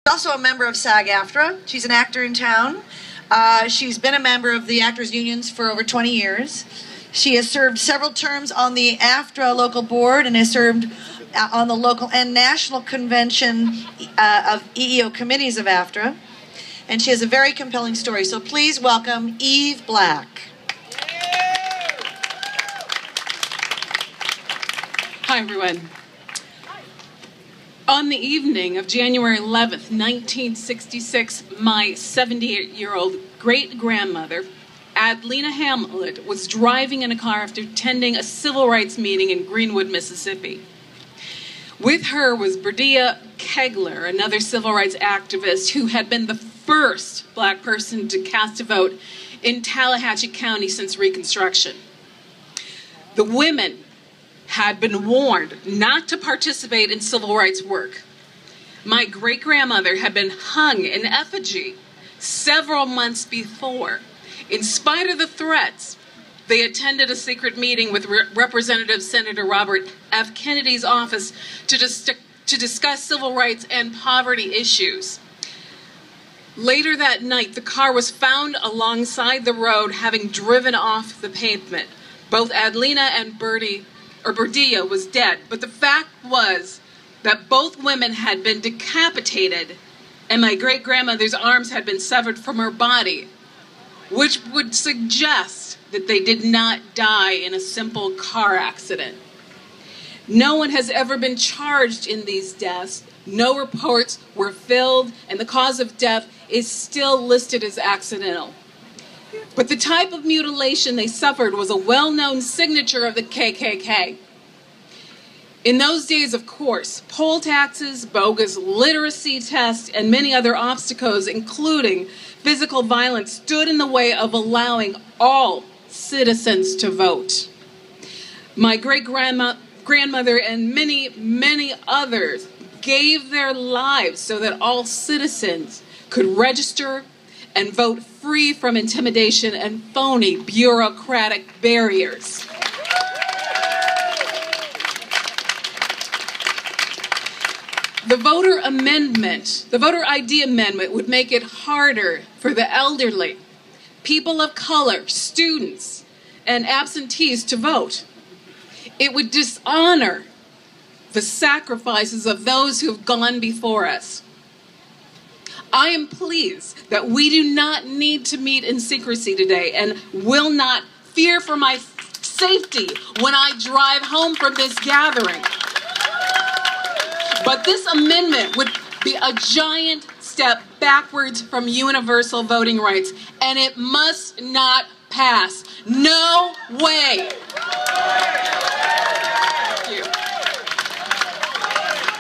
Also a member of SAG-AFTRA. She's an actor in town. She's been a member of the actors' unions for over 20 years. She has served several terms on the AFTRA local board and has served on the local and national convention of EEO committees of AFTRA. And she has a very compelling story. So please welcome Eve Black. Hi, everyone. On the evening of January 11th, 1966, my 78-year-old great-grandmother, Adelina Hamlet, was driving in a car after attending a civil rights meeting in Greenwood, Mississippi. With her was Berdia Kegler, another civil rights activist who had been the first black person to cast a vote in Tallahatchie County since Reconstruction. The women had been warned not to participate in civil rights work. My great-grandmother had been hung in effigy several months before. In spite of the threats, they attended a secret meeting with Representative Senator Robert F. Kennedy's office to discuss civil rights and poverty issues. Later that night, the car was found alongside the road, having driven off the pavement. Both Adelina and Berdia was dead, but the fact was that both women had been decapitated and my great-grandmother's arms had been severed from her body, which would suggest that they did not die in a simple car accident. No one has ever been charged in these deaths. No reports were filled, and the cause of death is still listed as accidental. But the type of mutilation they suffered was a well-known signature of the KKK. In those days, of course, poll taxes, bogus literacy tests, and many other obstacles, including physical violence, stood in the way of allowing all citizens to vote. My great-grandmother and many, many others gave their lives so that all citizens could register and vote free from intimidation and phony bureaucratic barriers. The voter ID amendment would make it harder for the elderly, people of color, students, and absentees to vote. It would dishonor the sacrifices of those who have gone before us. I am pleased that we do not need to meet in secrecy today and will not fear for my safety when I drive home from this gathering. But this amendment would be a giant step backwards from universal voting rights, and it must not pass. No way.